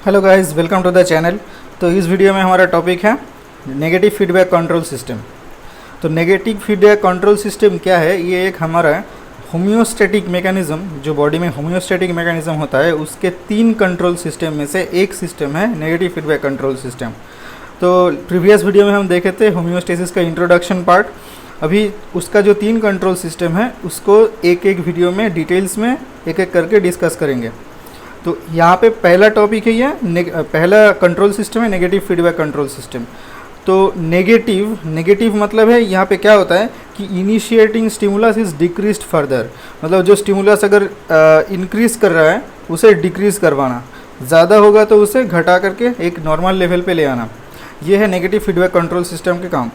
Hello guys, welcome to the channel. तो इस video में हमारा टॉपिक है नेगेटिव फीडबैक कंट्रोल सिस्टम। तो नेगेटिव फीडबैक कंट्रोल सिस्टम क्या है? ये एक हमारा होम्योस्टैटिक मैकेनिज़्म, जो बॉडी में होम्योस्टैटिक मैकेनिज़्म होता है उसके 3 कंट्रोल सिस्टम में से एक सिस्टम है नेगेटिव फीडबैक कंट्रोल सिस्टम। तो प्रीवियस वीडियो में हम देखे थे होम्योस्टेसिस का इंट्रोडक्शन पार्ट। अभी उसका जो 3 कंट्रोल सिस्टम है उसको एक एक वीडियो में डिटेल्स में एक एक करके डिस्कस करेंगे। तो यहाँ पे पहला टॉपिक है ये पहला कंट्रोल सिस्टम है नेगेटिव फीडबैक कंट्रोल सिस्टम। तो नेगेटिव मतलब है यहाँ पे क्या होता है कि initiating stimulus is decreased further, मतलब जो स्टिमुलस अगर इंक्रीज कर रहा है उसे डिक्रीज करवाना, ज़्यादा होगा तो उसे घटा करके एक नॉर्मल लेवल पे ले आना। ये है नेगेटिव फीडबैक कंट्रोल सिस्टम के काम।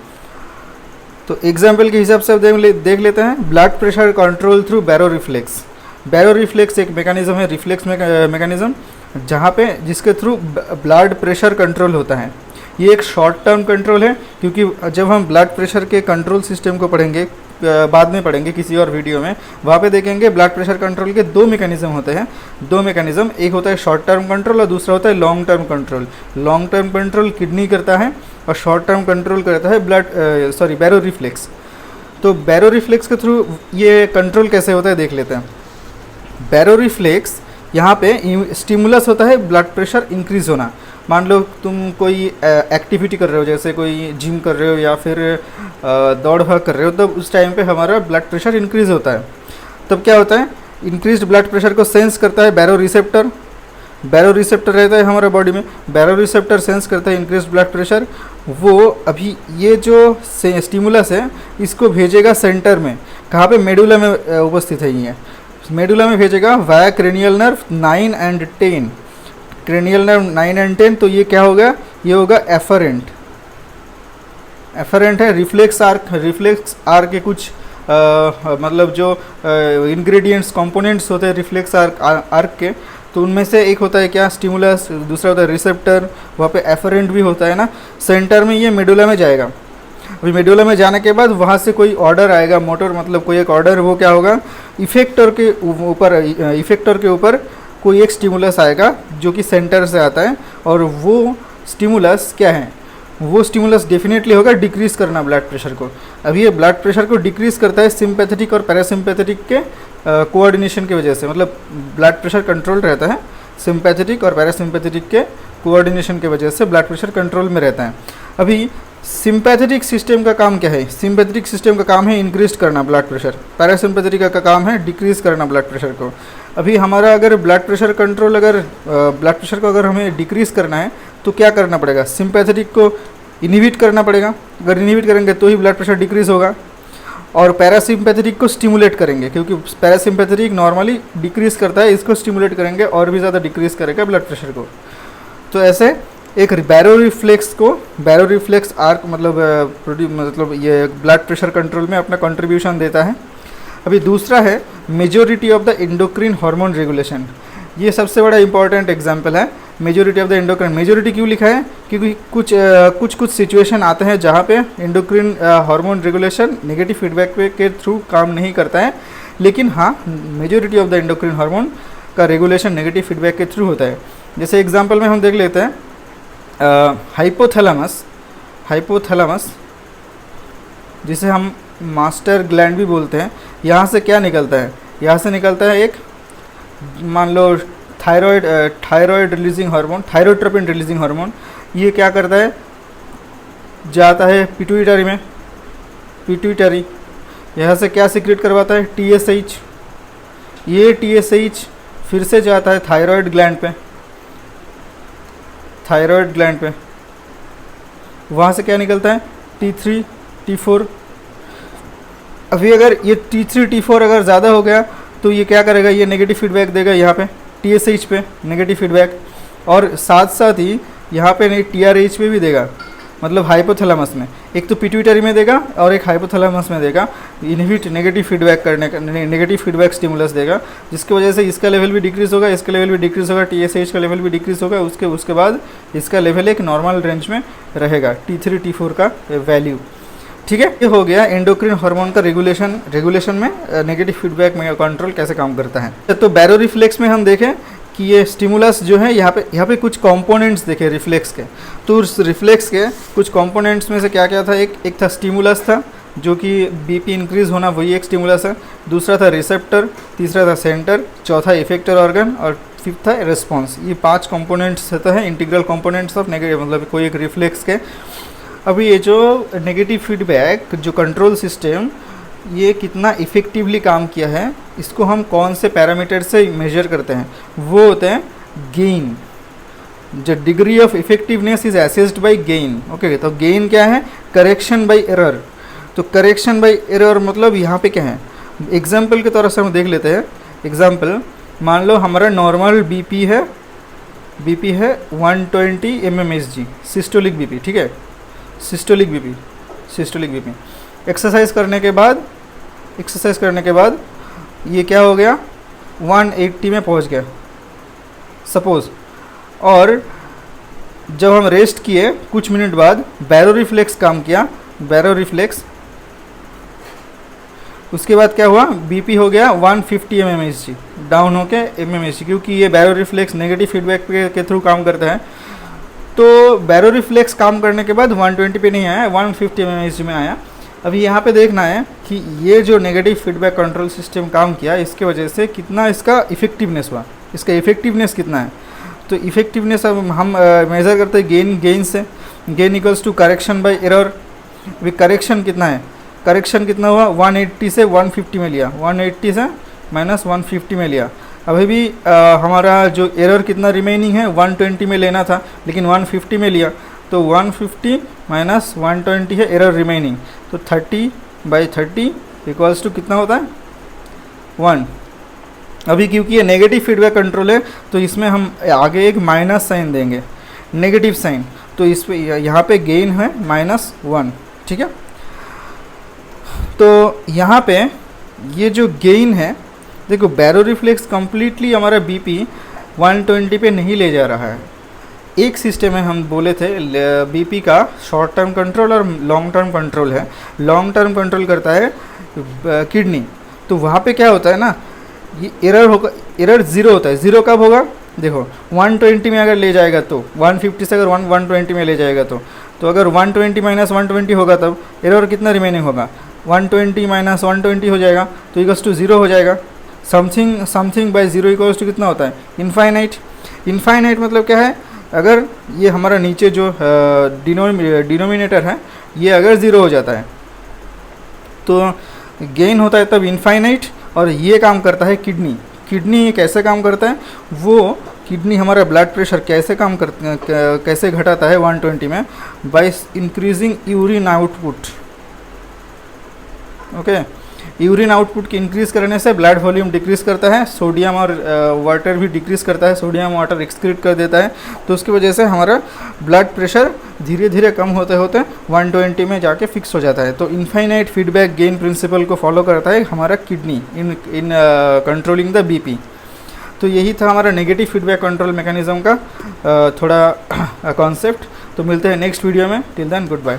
तो एग्जाम्पल के हिसाब से अब देख लेते हैं। ब्लड प्रेशर कंट्रोल थ्रू बैरो रिफ्लेक्स। बैरो रिफ्लेक्स एक मैकेनिज़्म है, रिफ्लेक्स मैकेनिज़्म, जहाँ पे जिसके थ्रू ब्लड प्रेशर कंट्रोल होता है। ये एक शॉर्ट टर्म कंट्रोल है, क्योंकि जब हम ब्लड प्रेशर के कंट्रोल सिस्टम को पढ़ेंगे, बाद में पढ़ेंगे किसी और वीडियो में, वहाँ पे देखेंगे ब्लड प्रेशर कंट्रोल के 2 मैकेनिज़्म होते हैं। 2 मैकेनिज़्म, एक होता है शॉर्ट टर्म कंट्रोल और दूसरा होता है long term control. Long term control kidney करता है और शॉर्ट टर्म कंट्रोल करता है बैरो रिफ्लेक्स। तो बैरो रिफ्लेक्स के थ्रू ये कंट्रोल कैसे होता है देख लेते हैं। बैरो रिफ्लेक्स यहाँ पे स्टिमुलस होता है ब्लड प्रेशर इंक्रीज़ होना। मान लो तुम कोई एक्टिविटी कर रहे हो, जैसे कोई जिम कर रहे हो या फिर दौड़ भाग कर रहे हो, तब उस टाइम पे हमारा ब्लड प्रेशर इंक्रीज़ होता है। तब क्या होता है, इंक्रीज्ड ब्लड प्रेशर को सेंस करता है बैरो रिसेप्टर। बैरो रिसेप्टर रहता है हमारे बॉडी में, बैरो रिसेप्टर सेंस करता है इंक्रीज्ड ब्लड प्रेशर। वो अभी ये जो स्टिमुलस है इसको भेजेगा सेंटर में, कहाँ पे, मेडुला में उपस्थित है। ये मेडुला में भेजेगा via cranial nerve 9 and 10। Cranial nerve 9 and 10, तो ये क्या होगा, ये होगा एफरेंट। एफरेंट है रिफ्लेक्स आर्क के कुछ मतलब जो इंग्रेडिएंट्स कंपोनेंट्स होते हैं रिफ्लेक्स आर्क के, तो उनमें से एक होता है क्या, स्टिमुलस, दूसरा होता है रिसेप्टर, वहाँ पे एफरेंट भी होता है ना। सेंटर में ये मेडुला में जाएगा। अभी मेडुला में जाने के बाद वहाँ से कोई ऑर्डर आएगा, मोटर मतलब कोई एक ऑर्डर, वो क्या होगा, इफेक्टर के ऊपर कोई एक स्टिमुलस आएगा जो कि सेंटर से आता है। और वो स्टिमुलस क्या है, वो स्टिमुलस डेफिनेटली होगा डिक्रीज़ करना ब्लड प्रेशर को। अभी ये ब्लड प्रेशर को डिक्रीज़ करता है सिंपैथेटिक और पैरासिम्पैथेटिक के कोऑर्डिनेशन की वजह से। मतलब ब्लड प्रेशर कंट्रोल रहता है सिंपैथेटिक और पैरासिम्पैथेटिक के कोऑर्डिनेशन की वजह से ब्लड प्रेशर कंट्रोल में रहता है। अभी सिंपैथेटिक सिस्टम का काम क्या है? सिंपैथेटिक सिस्टम का काम है इंक्रीज करना ब्लड प्रेशर, पैरासिम्पैथेटिक का काम है डिक्रीज करना ब्लड प्रेशर को। अभी हमारा अगर ब्लड प्रेशर कंट्रोल, अगर ब्लड प्रेशर को अगर हमें डिक्रीज करना है तो क्या करना पड़ेगा, सिंपैथेटिक को इनहिबिट करना पड़ेगा। अगर इनहिबिट करेंगे तो ही ब्लड प्रेशर डिक्रीज होगा। और पैरासिम्पैथेटिक को स्टिमुलेट करेंगे, क्योंकि पैरासिम्पैथेटिक नॉर्मली डिक्रीज करता है, इसको स्टिमुलेट करेंगे और भी ज़्यादा डिक्रीज करेगा ब्लड प्रेशर को। तो ऐसे एक बैरो रिफ्लेक्स आर्क मतलब ये ब्लड प्रेशर कंट्रोल में अपना कंट्रीब्यूशन देता है। अभी दूसरा है majority of the endocrine hormone regulation. ये सबसे बड़ा इंपॉर्टेंट एग्जांपल है majority of the endocrine. Majority क्यों लिखा है, क्योंकि कुछ सिचुएशन आते हैं जहाँ पे endocrine hormone regulation negative feedback के थ्रू काम नहीं करता है, लेकिन हाँ majority of the endocrine hormone का रेगुलेशन नेगेटिव फीडबैक के थ्रू होता है। जैसे एग्जाम्पल में हम देख लेते हैं हाइपोथैलेमस, जिसे हम मास्टर ग्लैंड भी बोलते हैं। यहाँ से क्या निकलता है, यहाँ से निकलता है एक, मान लो thyroid releasing hormone, thyrotropin releasing hormone. ये क्या करता है, जाता है पिट्यूटरी में, पिट्यूटरी यहाँ से क्या सीक्रेट करवाता है, TSH। ये TSH फिर से जाता है थायराइड ग्लैंड पे, वहाँ से क्या निकलता है, T3 T4। अभी अगर ये T3 T4 अगर ज़्यादा हो गया तो ये क्या करेगा, ये नेगेटिव फीडबैक देगा यहाँ पे TSH पे नेगेटिव फीडबैक, और साथ साथ ही यहाँ पे TRH पे भी देगा। मतलब हाइपोथैलेमस में, एक तो पिट्यूटरी में देगा और एक हाइपोथैलेमस में देगा, इनहिबिट नेगेटिव फीडबैक करने का, नेगेटिव फीडबैक स्टिमुलस देगा, जिसकी वजह से इसका लेवल भी डिक्रीज़ होगा, इसका लेवल भी डिक्रीज़ होगा, TSH का लेवल भी डिक्रीज़ होगा। उसके बाद इसका लेवल एक नॉर्मल रेंज में रहेगा, T3 T4 का वैल्यू। ठीक है, ये हो गया एंडोक्रिन हार्मोन का रेगुलेशन में नेगेटिव फीडबैक में कंट्रोल कैसे काम करता है। तो बैरो रिफ्लेक्स में हम देखें कि ये स्टिमुलस जो है यहाँ पे कुछ कंपोनेंट्स देखे रिफ्लेक्स के। तो उस रिफ्लेक्स के कुछ कंपोनेंट्स में से क्या क्या था, एक था स्टिमुलस था जो कि बीपी इंक्रीज होना, वही एक स्टिमुलस है। दूसरा था रिसेप्टर, तीसरा था सेंटर, चौथा इफेक्टर ऑर्गन और फिफ्थ था रिस्पॉन्स। ये 5 कंपोनेंट्स होते हैं इंटीग्रल कंपोनेंट्स ऑफ नेगेटिव, मतलब कोई एक रिफ्लेक्स के। अभी ये जो नेगेटिव फीडबैक जो कंट्रोल सिस्टम ये कितना इफ़ेक्टिवली काम किया है, इसको हम कौन से पैरामीटर से मेजर करते हैं, वो होते हैं गेन। जो degree of effectiveness is assessed by gain. Okay, तो गेन क्या है, करेक्शन बाय एरर। तो करेक्शन बाय एरर मतलब यहाँ पे क्या है, एग्जाम्पल के तौर से हम देख लेते हैं। एग्जाम्पल, मान लो हमारा नॉर्मल बीपी है 120 mmHg सिस्टोलिक बीपी, ठीक है, सिस्टोलिक बीपी। एक्सरसाइज करने के बाद ये क्या हो गया, 180 में पहुंच गया सपोज। और जब हम रेस्ट किए कुछ मिनट बाद बैरो रिफ्लेक्स काम किया, बैरो रिफ्लेक्स, उसके बाद क्या हुआ, बीपी हो गया 150 mmHg, डाउन होके mmHg, क्योंकि ये बैरो रिफ्लेक्स नेगेटिव फीडबैक के थ्रू काम करता है। तो बैरो रिफ्लेक्स काम करने के बाद 120 पे नहीं आया, 150 mmHg में आया। अभी यहाँ पे देखना है कि ये जो नेगेटिव फीडबैक कंट्रोल सिस्टम काम किया, इसके वजह से कितना इसका इफेक्टिवनेस हुआ, इसका इफेक्टिवनेस कितना है। तो इफेक्टिवनेस अब हम मेज़र करते हैं गेन से। Gain equals to correction by error. अभी करेक्शन कितना है, करेक्शन कितना हुआ, 180 से 150 में लिया, 180 से माइनस 150 में लिया। अभी भी हमारा जो एरर कितना रिमेनिंग है, 120 में लेना था, लेकिन 150 में लिया, तो 150 माइनस 120 है एरर रिमेनिंग, तो 30/30 इक्वल्स टू कितना होता है, 1। अभी क्योंकि ये नेगेटिव फीडबैक कंट्रोल है तो इसमें हम आगे एक माइनस साइन देंगे, नेगेटिव साइन, तो इस पे यहाँ पे गेन है -1, ठीक है। तो यहाँ पे ये जो गेन है, देखो बैरो रिफ्लेक्स कम्प्लीटली हमारा बीपी 120 पे नहीं ले जा रहा है। एक सिस्टम है, हम बोले थे बीपी का शॉर्ट टर्म कंट्रोल और लॉन्ग टर्म कंट्रोल है। लॉन्ग टर्म कंट्रोल करता है किडनी, तो वहाँ पे क्या होता है ना, ये एरर होगा, एरर 0 होता है। 0 कब होगा, देखो 120 में अगर ले जाएगा तो 150 से अगर 120 में ले जाएगा तो अगर 120 माइनस 120 होगा तब एरर कितना रिमेनिंग होगा, 120 माइनस 120 हो जाएगा, तो इक्वल्स टू 0 हो जाएगा। समथिंग बाय 0 इक्वल्स टू कितना होता है, इनफाइनाइट। इनफाइनाइट मतलब क्या है, अगर ये हमारा नीचे जो डिनोमिनेटर है ये अगर 0 हो जाता है तो गेन होता है तब इनफाइनाइट। और ये काम करता है किडनी कैसे काम करता है, वो किडनी हमारा ब्लड प्रेशर कैसे घटाता है 120 में, by increasing urine output. Okay, urine output की इंक्रीज करने से ब्लड वॉल्यूम डिक्रीज करता है, सोडियम और वाटर भी डिक्रीज करता है, सोडियम वाटर एक्सक्रीट कर देता है, तो उसकी वजह से हमारा ब्लड प्रेशर धीरे धीरे कम होते होते 120 में जाके फिक्स हो जाता है। तो इनफाइनाइट फीडबैक गेन प्रिंसिपल को फॉलो करता है हमारा kidney in controlling the BP. तो यही था हमारा नेगेटिव फीडबैक कंट्रोल मैकेनिज्म का थोड़ा कॉन्सेप्ट। तो मिलते हैं नेक्स्ट वीडियो में, टिल देन गुड बाय।